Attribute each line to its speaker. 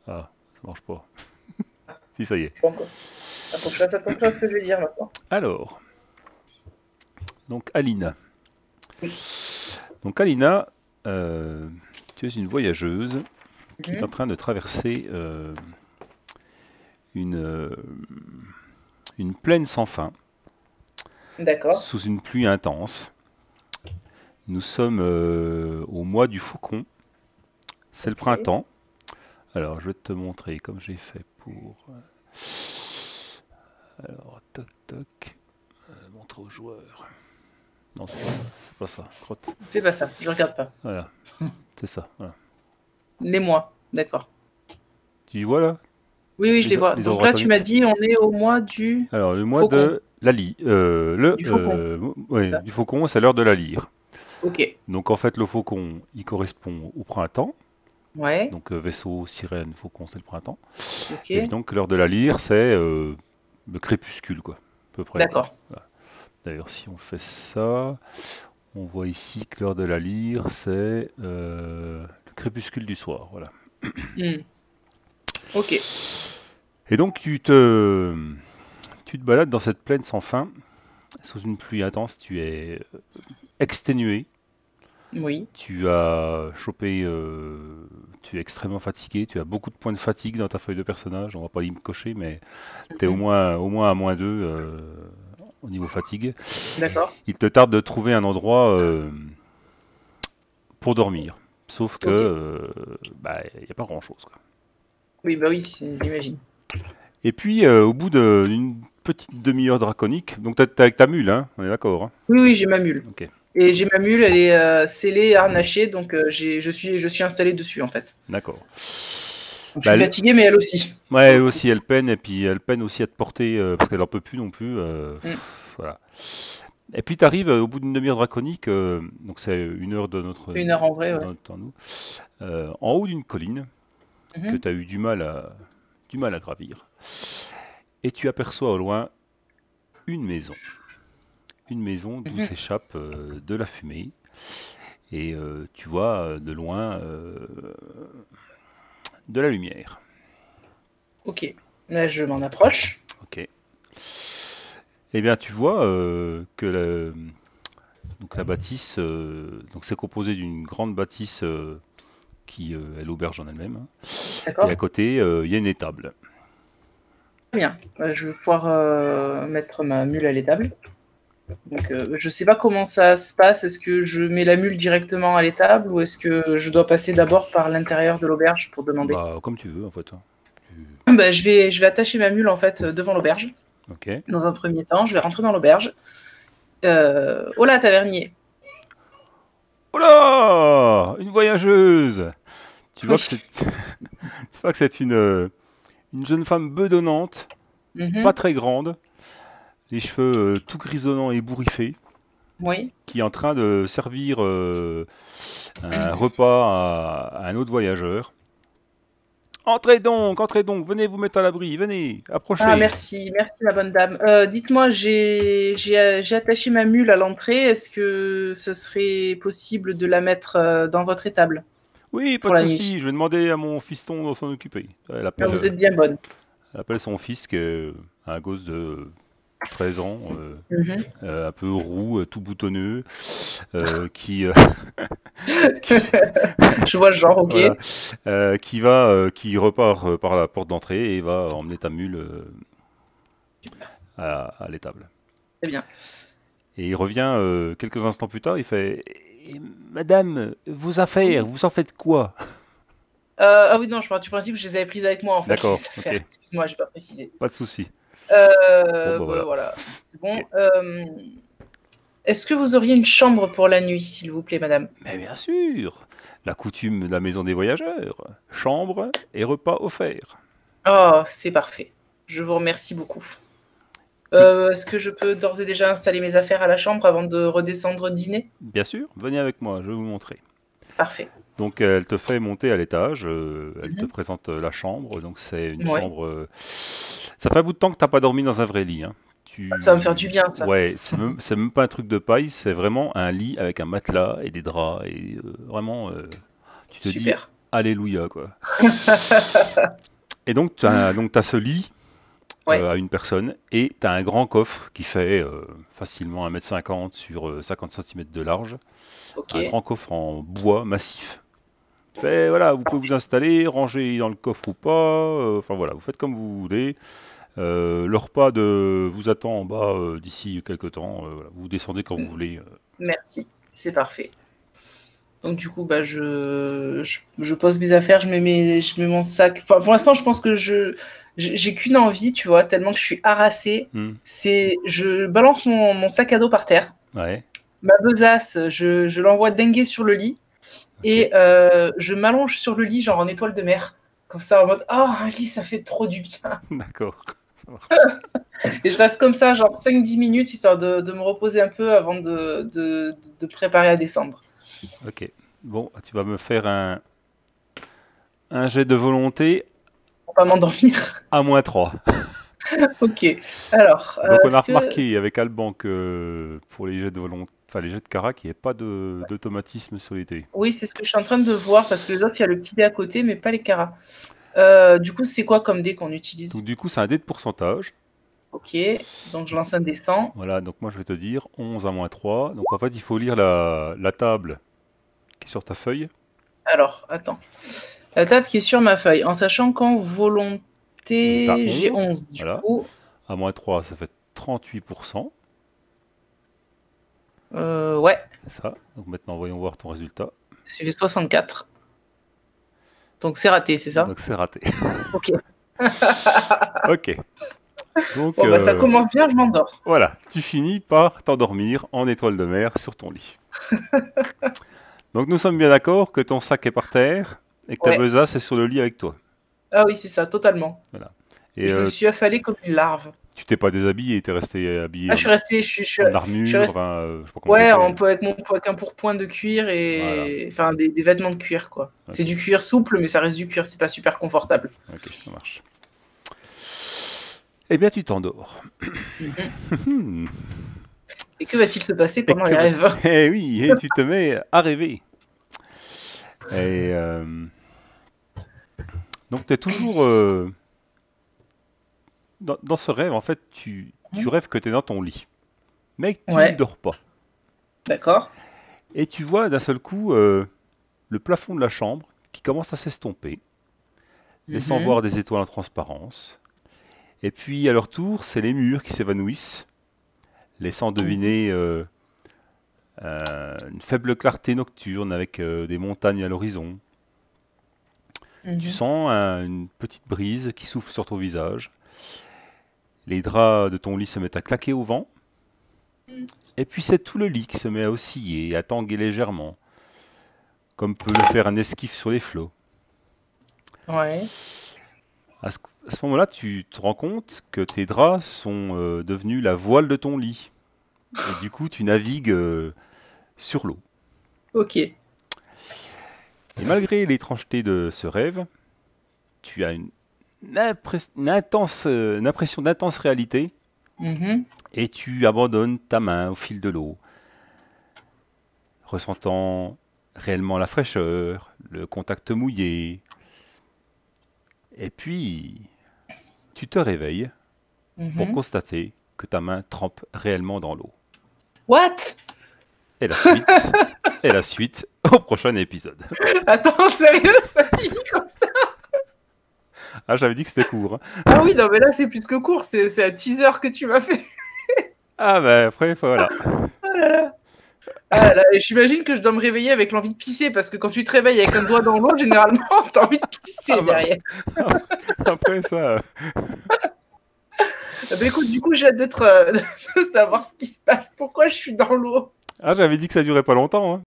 Speaker 1: Ah, ça marche pas. Si, ça y est.
Speaker 2: Bon, faut que je fasse attention à ce que je vais dire maintenant.
Speaker 1: Alors, donc Alina.
Speaker 2: Oui.
Speaker 1: Donc Alina, tu es une voyageuse qui est en
Speaker 2: Mhm.
Speaker 1: train de traverser une, une plaine sans fin,
Speaker 2: D'accord.
Speaker 1: sous une pluie intense. Nous sommes au mois du Faucon, c'est le
Speaker 2: Ok.
Speaker 1: printemps. Alors je vais te montrer comme j'ai fait pour... Alors, toc toc, montrer aux joueurs. Non, c'est pas ça, crotte.
Speaker 2: C'est pas ça, je regarde pas.
Speaker 1: Voilà, c'est ça, voilà.
Speaker 2: Les mois, d'accord.
Speaker 1: Tu vois là,
Speaker 2: Oui, oui, je les vois.
Speaker 1: les ordres
Speaker 2: Donc là, tu m'as
Speaker 1: draconiques?
Speaker 2: dit, on est au mois du
Speaker 1: Alors, le mois
Speaker 2: faucon,
Speaker 1: de la lyre.
Speaker 2: du faucon, c'est
Speaker 1: Ouais,
Speaker 2: ça.
Speaker 1: du faucon, c'est l'heure de la lyre.
Speaker 2: Ok.
Speaker 1: Donc, en fait, le faucon, il correspond au printemps.
Speaker 2: Ouais.
Speaker 1: Donc, vaisseau, sirène, faucon, c'est le printemps. Et puis,
Speaker 2: Ok.
Speaker 1: donc, l'heure de la lyre, c'est le crépuscule, quoi. À peu près, quoi.
Speaker 2: D'accord.
Speaker 1: Voilà. D'ailleurs, si on fait ça, on voit ici que l'heure de la lyre, c'est le crépuscule du soir. Voilà.
Speaker 2: Hmm. Ok.
Speaker 1: Et donc, tu te balades dans cette plaine sans fin, sous une pluie intense. Tu es exténué.
Speaker 2: Oui.
Speaker 1: Tu as chopé, tu es extrêmement fatigué, tu as beaucoup de points de fatigue dans ta feuille de personnage, on va pas y me cocher, mais tu es
Speaker 2: Mhm.
Speaker 1: au moins à -2 au niveau fatigue.
Speaker 2: D'accord.
Speaker 1: Il te tarde de trouver un endroit pour dormir, sauf que
Speaker 2: Ok.
Speaker 1: bah, il n'y a pas grand-chose, quoi.
Speaker 2: Oui, bah oui, j'imagine.
Speaker 1: Et puis, au bout d'une petite demi-heure draconique, donc t'es avec ta mule, hein, on est d'accord, hein.
Speaker 2: Oui, oui, j'ai ma mule.
Speaker 1: Ok,
Speaker 2: Et j'ai ma mule, elle est scellée, harnachée, donc je suis installée dessus en fait.
Speaker 1: d'accord.
Speaker 2: Donc, je
Speaker 1: Bah,
Speaker 2: suis fatiguée, mais elle aussi,
Speaker 1: ouais,
Speaker 2: pour
Speaker 1: elle
Speaker 2: le coup.
Speaker 1: aussi, elle peine, et puis elle peine aussi à te porter, parce qu'elle en peut plus non plus.
Speaker 2: Mm.
Speaker 1: Voilà. Et puis tu arrives au bout d'une demi-heure draconique, donc c'est une heure
Speaker 2: Une heure en vrai,
Speaker 1: de
Speaker 2: ouais.
Speaker 1: notre temps, nous, en haut d'une colline que
Speaker 2: Mhm.
Speaker 1: tu as eu du mal à gravir. Et tu aperçois au loin une maison. Une maison d'où
Speaker 2: Mhm.
Speaker 1: s'échappe de la fumée. Et tu vois de loin de la lumière.
Speaker 2: Ok. Là, je m'en approche.
Speaker 1: Ok. Eh bien, tu vois que donc la bâtisse, donc c'est composé d'une grande bâtisse qui est l'auberge en elle-même, hein. Et à
Speaker 2: D'accord.
Speaker 1: côté, il y a une étable.
Speaker 2: Très bien. Je vais pouvoir mettre ma mule à l'étable. Donc, je sais pas comment ça se passe. Est-ce que je mets la mule directement à l'étable ou est-ce que je dois passer d'abord par l'intérieur de l'auberge pour demander?
Speaker 1: Bah, comme tu veux, en fait, hein.
Speaker 2: Bah, je vais attacher ma mule en fait devant l'auberge.
Speaker 1: Ok.
Speaker 2: Dans un premier temps, je vais rentrer dans l'auberge. Hola, tavernier.
Speaker 1: Oh là! Une voyageuse! Tu vois que
Speaker 2: Oui.
Speaker 1: c'est, tu vois que c'est une jeune femme bedonnante, pas
Speaker 2: Mhm.
Speaker 1: très grande, les cheveux tout grisonnants et bourriffés,
Speaker 2: Oui.
Speaker 1: qui est en train de servir un repas à un autre voyageur. Entrez donc, venez vous mettre à l'abri, venez,
Speaker 2: Ah,
Speaker 1: approchez.
Speaker 2: merci, merci, ma bonne dame. Dites-moi, j'ai attaché ma mule à l'entrée. Est-ce que ce serait possible de la mettre dans votre étable
Speaker 1: Oui, pas
Speaker 2: pour
Speaker 1: de
Speaker 2: la nuit?
Speaker 1: souci, je vais demander à mon fiston de s'en occuper.
Speaker 2: Ah, vous êtes bien bonne.
Speaker 1: Elle appelle son fils, qui est un gosse de 13 ans,
Speaker 2: Mhm.
Speaker 1: un peu roux, tout boutonneux, qui, qui,
Speaker 2: Je vois le genre, ok.
Speaker 1: voilà, qui repart par la porte d'entrée et va emmener ta mule à l'étable.
Speaker 2: Très bien.
Speaker 1: Et il revient quelques instants plus tard, il fait: Eh, Madame, vos affaires,
Speaker 2: Oui.
Speaker 1: vous en faites quoi?
Speaker 2: Ah oui, non, je pars du principe que je les avais prises avec moi, en fait, les
Speaker 1: D'accord,
Speaker 2: affaires.
Speaker 1: ok,
Speaker 2: Excuse-moi, j'ai pas précisé.
Speaker 1: pas de souci. Bon, bah
Speaker 2: Bah,
Speaker 1: voilà.
Speaker 2: voilà, c'est
Speaker 1: Ok.
Speaker 2: bon. Est-ce que vous auriez une chambre pour la nuit, s'il vous plaît, madame?
Speaker 1: Mais bien sûr, la coutume de la maison des voyageurs, chambre et repas offerts.
Speaker 2: Oh, c'est parfait. Je vous remercie beaucoup.
Speaker 1: Que-
Speaker 2: Est-ce que je peux d'ores et déjà installer mes affaires à la chambre avant de redescendre dîner?
Speaker 1: Bien sûr, venez avec moi, je vais vous montrer.
Speaker 2: Parfait.
Speaker 1: Donc elle te fait monter à l'étage, elle te
Speaker 2: Mhm.
Speaker 1: présente la chambre, donc c'est une
Speaker 2: Ouais.
Speaker 1: chambre... Ça fait un bout de temps que t'as pas dormi dans un vrai lit, hein.
Speaker 2: Ça va me faire du bien, ça.
Speaker 1: Ouais, c'est même pas un truc de paille, c'est vraiment un lit avec un matelas et des draps, et vraiment, tu te dis,
Speaker 2: Super.
Speaker 1: Alléluia, quoi. Et donc, tu as ce lit
Speaker 2: Ouais,
Speaker 1: à une personne et tu as un grand coffre qui fait facilement 1,50 m sur 50 cm de large. Un
Speaker 2: ok.
Speaker 1: grand coffre en bois massif. Fait, voilà, vous pouvez vous installer, ranger dans le coffre ou pas. Enfin voilà, vous faites comme vous voulez. Le repas vous attend en bas d'ici quelques temps. Voilà, vous descendez quand vous voulez.
Speaker 2: Merci, c'est parfait. Donc du coup, bah, je pose mes affaires, je mets mon sac. Enfin, pour l'instant, je pense que j'ai qu'une envie, tu vois, tellement que je suis harassée. C'est, je balance mon sac à dos par terre.
Speaker 1: Ouais,
Speaker 2: Ma besace, je l'envoie dinguer sur le lit.
Speaker 1: ok.
Speaker 2: Et je m'allonge sur le lit, genre en étoile de mer. Comme ça, en mode, oh, un lit, ça fait trop du bien.
Speaker 1: D'accord. Ça marche.
Speaker 2: Et je reste comme ça, genre 5-10 minutes, histoire de me reposer un peu avant de préparer à descendre.
Speaker 1: Ok. Bon, tu vas me faire un jet de volonté
Speaker 2: Pour pas m'endormir.
Speaker 1: à -3.
Speaker 2: Ok. Alors,
Speaker 1: Donc on a
Speaker 2: est-ce que.
Speaker 1: remarqué avec Alban que pour les jets de volonté, enfin les jets de carac, il n'y avait pas d'automatisme sur les dés.
Speaker 2: Oui, c'est ce que je suis en train de voir, parce que les autres, il y a le petit dé à côté, mais pas les caras. Du coup, c'est quoi comme dé qu'on utilise?
Speaker 1: Donc du coup, c'est un dé de pourcentage.
Speaker 2: Ok. Donc, je lance un dé 100.
Speaker 1: Voilà, donc moi je vais te dire 11 à -3. Donc en fait, il faut lire la table qui est sur ta feuille.
Speaker 2: Alors, attends. La table qui est sur ma feuille, en sachant qu'en
Speaker 1: Donc tu as
Speaker 2: volonté, j'ai
Speaker 1: 11,
Speaker 2: 11. Du
Speaker 1: voilà.
Speaker 2: coup,
Speaker 1: À -3, ça fait 38%.
Speaker 2: ouais,
Speaker 1: C'est ça. Donc maintenant, voyons voir ton résultat.
Speaker 2: j'ai 64. Donc, c'est raté, c'est ça?
Speaker 1: Donc c'est raté.
Speaker 2: Ok.
Speaker 1: Ok. Donc
Speaker 2: Bon, bah, ça commence bien, je m'endors.
Speaker 1: voilà, tu finis par t'endormir en étoile de mer sur ton lit. Donc nous sommes bien d'accord que ton sac est par terre et que ta
Speaker 2: Ouais.
Speaker 1: besace est sur le lit avec toi.
Speaker 2: Ah oui, c'est ça, totalement.
Speaker 1: Voilà.
Speaker 2: Et
Speaker 1: Et
Speaker 2: je me suis affalée comme une larve.
Speaker 1: tu t'es pas déshabillé, tu es resté habillé
Speaker 2: Ah, je suis restée,
Speaker 1: en
Speaker 2: je suis
Speaker 1: armure,
Speaker 2: restée,
Speaker 1: enfin, je sais pas comment
Speaker 2: ouais,
Speaker 1: t'étais.
Speaker 2: avec un pourpoint de cuir
Speaker 1: Voilà,
Speaker 2: et, enfin, des vêtements de cuir, quoi. C'est
Speaker 1: ok,
Speaker 2: du cuir souple, mais ça reste du cuir, c'est pas super confortable.
Speaker 1: ok, ça marche. Eh bien, tu t'endors.
Speaker 2: Mhm. Et que va-t-il se passer
Speaker 1: Et
Speaker 2: pendant les rêves?
Speaker 1: Eh oui, et tu te mets à rêver. Et donc, tu es toujours dans ce rêve, en fait, tu rêves que tu es dans ton lit, mais que tu ne
Speaker 2: Ouais,
Speaker 1: dors pas.
Speaker 2: d'accord.
Speaker 1: Et tu vois d'un seul coup le plafond de la chambre qui commence à s'estomper, laissant
Speaker 2: Mhm.
Speaker 1: voir des étoiles en transparence. Et puis, à leur tour, c'est les murs qui s'évanouissent, laissant deviner une faible clarté nocturne avec des montagnes à l'horizon. Tu
Speaker 2: Mhm.
Speaker 1: sens une petite brise qui souffle sur ton visage. Les draps de ton lit se mettent à claquer au vent. Et puis c'est tout le lit qui se met à osciller, à tanguer légèrement, comme peut le faire un esquif sur les flots.
Speaker 2: Ouais.
Speaker 1: À ce moment-là, tu te rends compte que tes draps sont devenus la voile de ton lit. Et du coup, tu navigues sur l'eau.
Speaker 2: Ok.
Speaker 1: Et malgré l'étrangeté de ce rêve, tu as une impression d'intense réalité
Speaker 2: Mhm.
Speaker 1: et tu abandonnes ta main au fil de l'eau, ressentant réellement la fraîcheur, le contact mouillé. Et puis, tu te réveilles pour
Speaker 2: Mhm.
Speaker 1: constater que ta main trempe réellement dans l'eau.
Speaker 2: What?
Speaker 1: Et la suite au prochain épisode.
Speaker 2: Attends, sérieux, ça finit comme ça?
Speaker 1: Ah, j'avais dit que c'était court, hein.
Speaker 2: Ah oui, non, mais là, c'est plus que court, c'est un teaser que tu m'as fait.
Speaker 1: Ah ben après, voilà.
Speaker 2: Ah là là. Ah là, et j'imagine que je dois me réveiller avec l'envie de pisser, parce que quand tu te réveilles avec un doigt dans l'eau, généralement, t'as envie de pisser
Speaker 1: Ah bah,
Speaker 2: derrière.
Speaker 1: après ça,
Speaker 2: Bah écoute, du coup, j'ai hâte de savoir ce qui se passe. Pourquoi je suis dans l'eau?
Speaker 1: ah, j'avais dit que ça durait pas longtemps, hein.